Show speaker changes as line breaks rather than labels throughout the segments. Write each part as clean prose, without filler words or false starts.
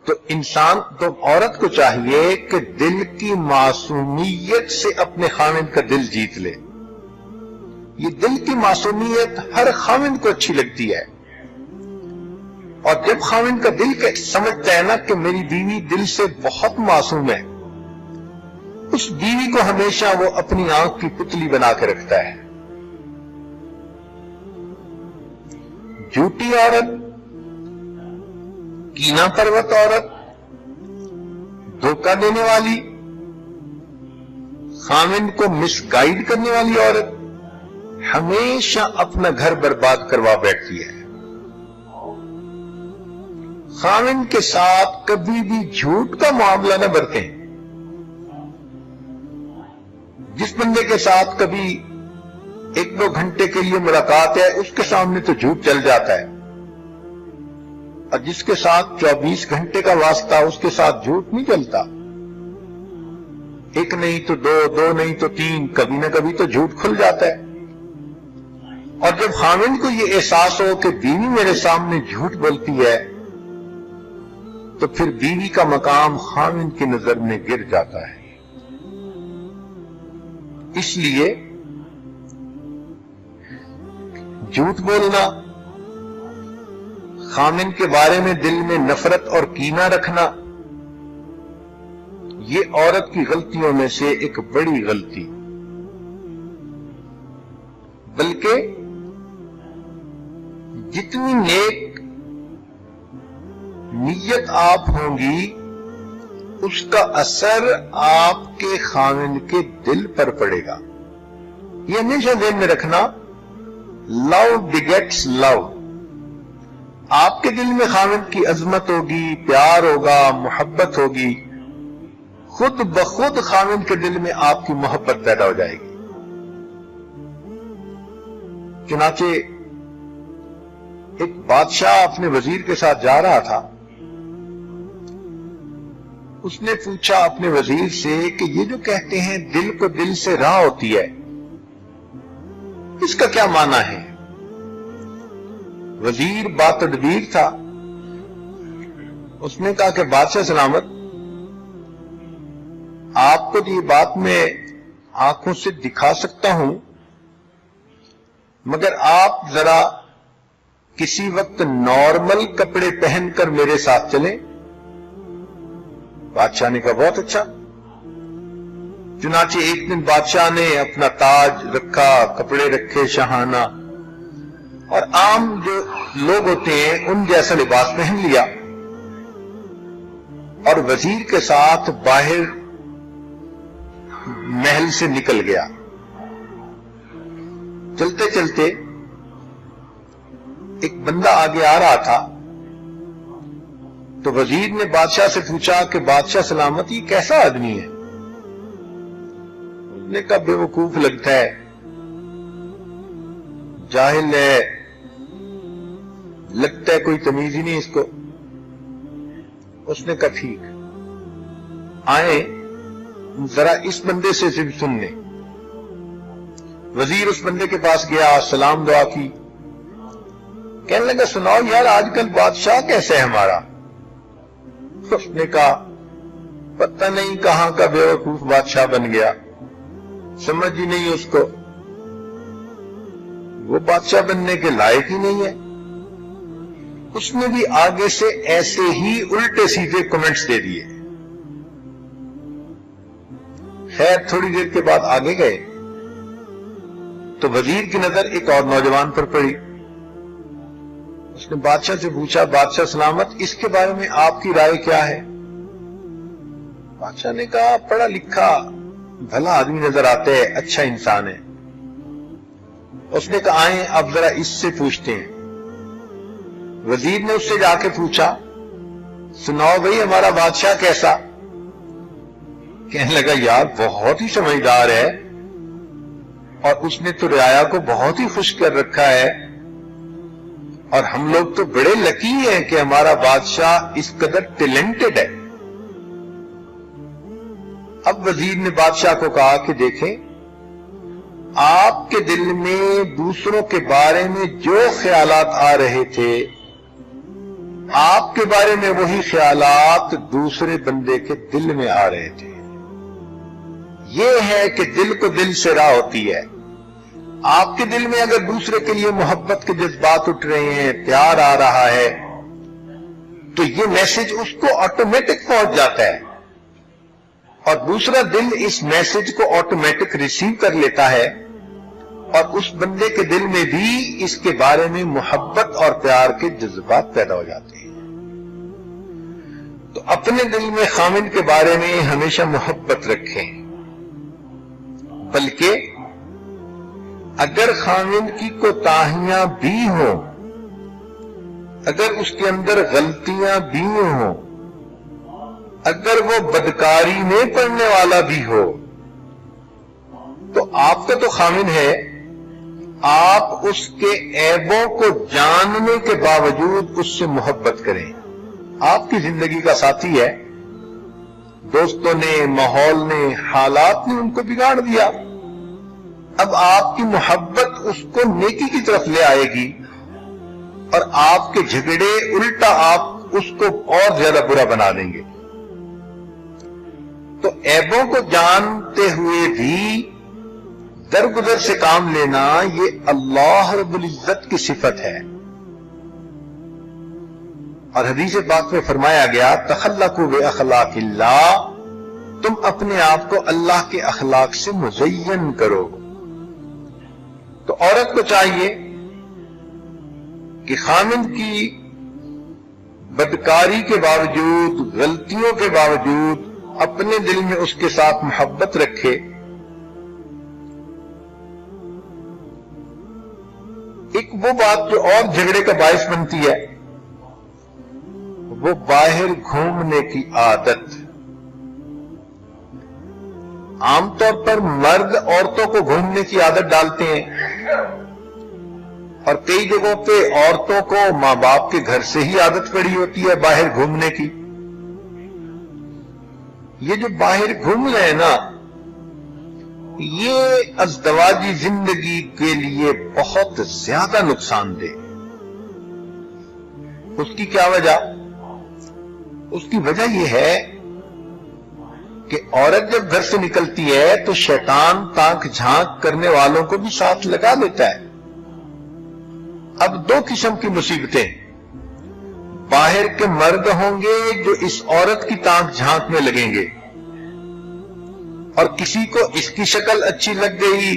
تو عورت کو چاہیے کہ دل کی معصومیت سے اپنے خاوند کا دل جیت لے. یہ دل کی معصومیت ہر خاوند کو اچھی لگتی ہے، اور جب خاوند کا دل سمجھتا ہے نا کہ میری بیوی دل سے بہت معصوم ہے، اس بیوی کو ہمیشہ وہ اپنی آنکھ کی پتلی بنا کے رکھتا ہے. جھوٹی عورت، کینہ پرست عورت، دھوکہ دینے والی، خاوند کو مس گائیڈ کرنے والی عورت ہمیشہ اپنا گھر برباد کروا بیٹھتی ہے. خاوند کے ساتھ کبھی بھی جھوٹ کا معاملہ نہ برتیں. جس بندے کے ساتھ کبھی 1-2 گھنٹے کے لیے ملاقات ہے، اس کے سامنے تو جھوٹ چل جاتا ہے، اور جس کے ساتھ 24 گھنٹے کا واسطہ، اس کے ساتھ جھوٹ نہیں چلتا. 1 نہیں تو 2، 2 نہیں تو 3، کبھی نہ کبھی تو جھوٹ کھل جاتا ہے. اور جب خاوند کو یہ احساس ہو کہ بیوی میرے سامنے جھوٹ بولتی ہے، تو پھر بیوی کا مقام خاوند کی نظر میں گر جاتا ہے. اس لیے جھوٹ بولنا، خاوند کے بارے میں دل میں نفرت اور کینہ رکھنا، یہ عورت کی غلطیوں میں سے ایک بڑی غلطی. بلکہ جتنی نیک نیت آپ ہوں گی، اس کا اثر آپ کے خاوند کے دل پر پڑے گا. یہ ہمیشہ ذہن میں رکھنا، لو بگیٹس لو. آپ کے دل میں خاوند کی عظمت ہوگی، پیار ہوگا، محبت ہوگی، خود بخود خاوند کے دل میں آپ کی محبت پیدا ہو جائے گی. چنانچہ ایک بادشاہ اپنے وزیر کے ساتھ جا رہا تھا. اس نے پوچھا اپنے وزیر سے کہ یہ جو کہتے ہیں دل کو دل سے راہ ہوتی ہے، اس کا کیا معنی ہے؟ وزیر با تدبیر تھا. اس نے کہا کہ بادشاہ سلامت، آپ کو یہ بات میں آنکھوں سے دکھا سکتا ہوں، مگر آپ ذرا کسی وقت نارمل کپڑے پہن کر میرے ساتھ چلیں. بادشاہ نے کہا بہت اچھا. چنانچہ ایک دن بادشاہ نے اپنا تاج رکھا، کپڑے رکھے شاہانہ، اور عام جو لوگ ہوتے ہیں ان جیسا لباس پہن لیا، اور وزیر کے ساتھ باہر محل سے نکل گیا. چلتے چلتے ایک بندہ آگے آ رہا تھا، تو وزیر نے بادشاہ سے پوچھا کہ بادشاہ سلامت، یہ کیسا آدمی ہے؟ اس نے کہا بے وقوف لگتا ہے، جاہل ہے، لگتا ہے کوئی تمیز ہی نہیں اس کو. اس نے کہا ٹھیک، آئیں ذرا اس بندے سے سن لیں. وزیر اس بندے کے پاس گیا، سلام دعا کی، کہنے لگا سناؤ یار آج کل بادشاہ کیسے ہے ہمارا؟ اس نے کہا پتہ نہیں کہاں کا بے وقوف بادشاہ بن گیا، سمجھ ہی نہیں اس کو، وہ بادشاہ بننے کے لائق ہی نہیں ہے. اس نے بھی آگے سے ایسے ہی الٹے سیدھے کمنٹس دے دیے. خیر تھوڑی دیر کے بعد آگے گئے تو وزیر کی نظر ایک اور نوجوان پر پڑی. اس نے بادشاہ سے پوچھا بادشاہ سلامت، اس کے بارے میں آپ کی رائے کیا ہے؟ بادشاہ نے کہا پڑھا لکھا بھلا آدمی نظر آتا ہے، اچھا انسان ہے. اس نے کہا آئیں اب ذرا اس سے پوچھتے ہیں. وزیر نے اس سے جا کے پوچھا سناؤ بھئی ہمارا بادشاہ کیسا؟ کہنے لگا یار بہت ہی سمجھدار ہے، اور اس نے تو رعایا کو بہت ہی خوش کر رکھا ہے، اور ہم لوگ تو بڑے لکی ہیں کہ ہمارا بادشاہ اس قدر ٹیلنٹڈ ہے. اب وزیر نے بادشاہ کو کہا کہ دیکھیں آپ کے دل میں دوسروں کے بارے میں جو خیالات آ رہے تھے، آپ کے بارے میں وہی خیالات دوسرے بندے کے دل میں آ رہے تھے. یہ ہے کہ دل کو دل سے راہ ہوتی ہے. آپ کے دل میں اگر دوسرے کے لیے محبت کے جذبات اٹھ رہے ہیں، پیار آ رہا ہے، تو یہ میسج اس کو آٹومیٹک پہنچ جاتا ہے، اور دوسرا دل اس میسج کو آٹومیٹک ریسیو کر لیتا ہے، اور اس بندے کے دل میں بھی اس کے بارے میں محبت اور پیار کے جذبات پیدا ہو جاتے ہیں. تو اپنے دل میں خامن کے بارے میں ہمیشہ محبت رکھیں، بلکہ اگر خامن کی کوتاہیاں بھی ہوں، اگر اس کے اندر غلطیاں بھی ہوں، اگر وہ بدکاری میں پڑنے والا بھی ہو، تو آپ کا تو خامن ہے، آپ اس کے عیبوں کو جاننے کے باوجود اس سے محبت کریں. آپ کی زندگی کا ساتھی ہے، دوستوں نے، ماحول نے، حالات نے ان کو بگاڑ دیا. اب آپ کی محبت اس کو نیکی کی طرف لے آئے گی، اور آپ کے جھگڑے الٹا آپ اس کو اور زیادہ برا بنا دیں گے. تو عیبوں کو جانتے ہوئے بھی درگزر سے کام لینا، یہ اللہ رب العزت کی صفت ہے. اور حدیث پاک میں فرمایا گیا، تخلقوا باخلاق اللہ، تم اپنے آپ کو اللہ کے اخلاق سے مزین کرو. تو عورت کو چاہیے کہ خامن کی بدکاری کے باوجود، غلطیوں کے باوجود اپنے دل میں اس کے ساتھ محبت رکھے. ایک وہ بات جو اور جھگڑے کا باعث بنتی ہے، وہ باہر گھومنے کی عادت. عام طور پر مرد عورتوں کو گھومنے کی عادت ڈالتے ہیں، اور کئی جگہوں پہ عورتوں کو ماں باپ کے گھر سے ہی عادت پڑی ہوتی ہے باہر گھومنے کی. یہ جو باہر گھوم رہے ہیں نا، یہ ازدواجی زندگی کے لیے بہت زیادہ نقصان دہ. اس کی کیا وجہ؟ اس کی وجہ یہ ہے کہ عورت جب گھر سے نکلتی ہے تو شیطان تانک جھانک کرنے والوں کو بھی ساتھ لگا لیتا ہے. اب دو قسم کی مصیبتیں، باہر کے مرد ہوں گے جو اس عورت کی تانک جھانک میں لگیں گے، اور کسی کو اس کی شکل اچھی لگ گئی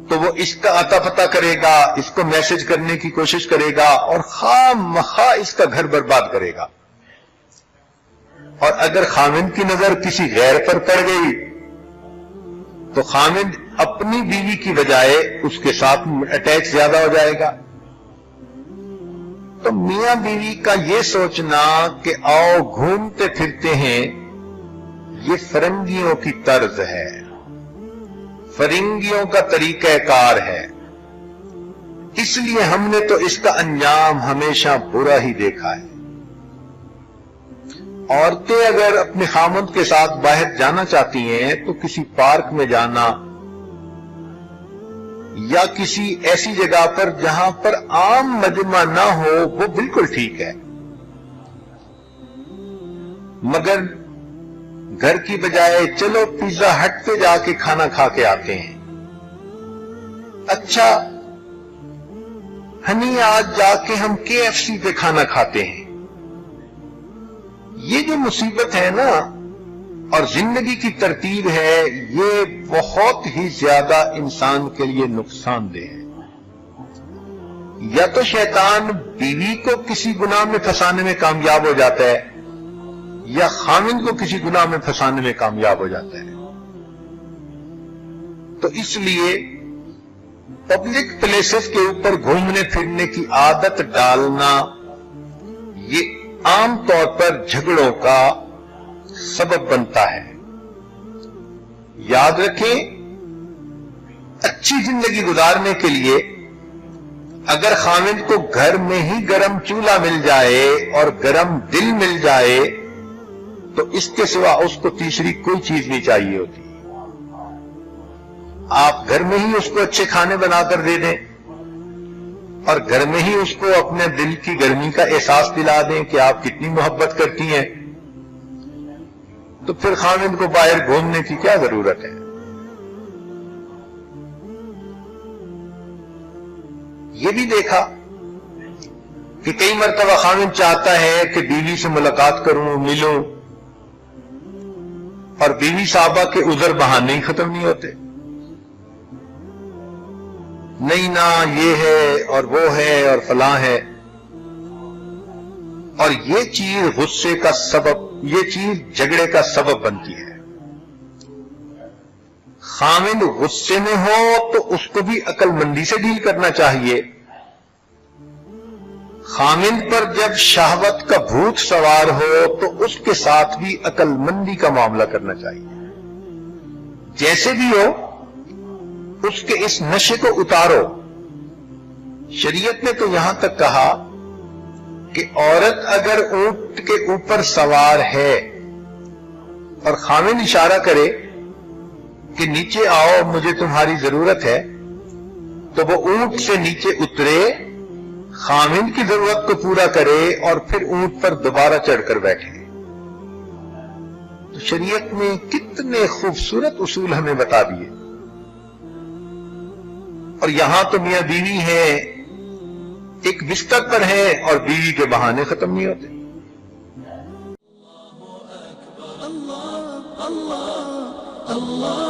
تو وہ اس کا عطا پتہ کرے گا، اس کو میسج کرنے کی کوشش کرے گا، اور خواہ مخواہ اس کا گھر برباد کرے گا. اور اگر خامند کی نظر کسی غیر پر پڑ گئی تو خامند اپنی بیوی کی بجائے اس کے ساتھ اٹیچ زیادہ ہو جائے گا. تو میاں بیوی کا یہ سوچنا کہ آؤ گھومتے پھرتے ہیں، یہ فرنگیوں کی طرز ہے، فرنگیوں کا طریقہ کار ہے. اس لیے ہم نے تو اس کا انجام ہمیشہ برا ہی دیکھا ہے. عورتیں اگر اپنے خامند کے ساتھ باہر جانا چاہتی ہیں تو کسی پارک میں جانا، یا کسی ایسی جگہ پر جہاں پر عام مجمع نہ ہو، وہ بالکل ٹھیک ہے. مگر گھر کی بجائے چلو پیزا ہٹ پہ جا کے کھانا کھا کے آتے ہیں، اچھا ہنی آج جا کے ہم KFC پہ کھانا کھاتے ہیں. یہ جو مصیبت ہے نا، اور زندگی کی ترتیب ہے، یہ بہت ہی زیادہ انسان کے لیے نقصان دہ ہے. یا تو شیطان بیوی کو کسی گناہ میں پھنسانے میں کامیاب ہو جاتا ہے، یا خامند کو کسی گناہ میں پھنسانے میں کامیاب ہو جاتا ہے. تو اس لیے پبلک پلیسز کے اوپر گھومنے پھرنے کی عادت ڈالنا، یہ عام طور پر جھگڑوں کا سبب بنتا ہے. یاد رکھیں، اچھی زندگی گزارنے کے لیے اگر خامند کو گھر میں ہی گرم چولہا مل جائے اور گرم دل مل جائے تو اس کے سوا اس کو تیسری کوئی چیز نہیں چاہیے ہوتی. آپ گھر میں ہی اس کو اچھے کھانے بنا کر دے دیں، اور گھر میں ہی اس کو اپنے دل کی گرمی کا احساس دلا دیں کہ آپ کتنی محبت کرتی ہیں، تو پھر خاوند کو باہر گھومنے کی کیا ضرورت ہے؟ یہ بھی دیکھا کہ کئی مرتبہ خاوند چاہتا ہے کہ بیوی سے ملاقات کروں، ملوں، اور بیوی صاحبہ کے عذر بہانے ہی ختم نہیں ہوتے، نہیں نا یہ ہے اور وہ ہے اور فلاں ہے، اور یہ چیز غصے کا سبب، یہ چیز جھگڑے کا سبب بنتی ہے۔ خاوند غصے میں ہو تو اس کو بھی عقل مندی سے ڈیل کرنا چاہیے۔ خاوند پر جب شہوت کا بھوت سوار ہو تو اس کے ساتھ بھی عقل مندی کا معاملہ کرنا چاہیے۔ جیسے بھی ہو اس کے اس نشے کو اتارو۔ شریعت نے تو یہاں تک کہا کہ عورت اگر اونٹ کے اوپر سوار ہے اور خاوند اشارہ کرے کہ نیچے آؤ مجھے تمہاری ضرورت ہے، تو وہ اونٹ سے نیچے اترے، خاوند کی ضرورت کو پورا کرے اور پھر اونٹ پر دوبارہ چڑھ کر بیٹھے۔ تو شریعت نے کتنے خوبصورت اصول ہمیں بتا دیے، اور یہاں تو میاں بیوی ہیں، ایک بستر پر ہیں اور بیوی کے بہانے ختم نہیں ہوتے۔
اللہ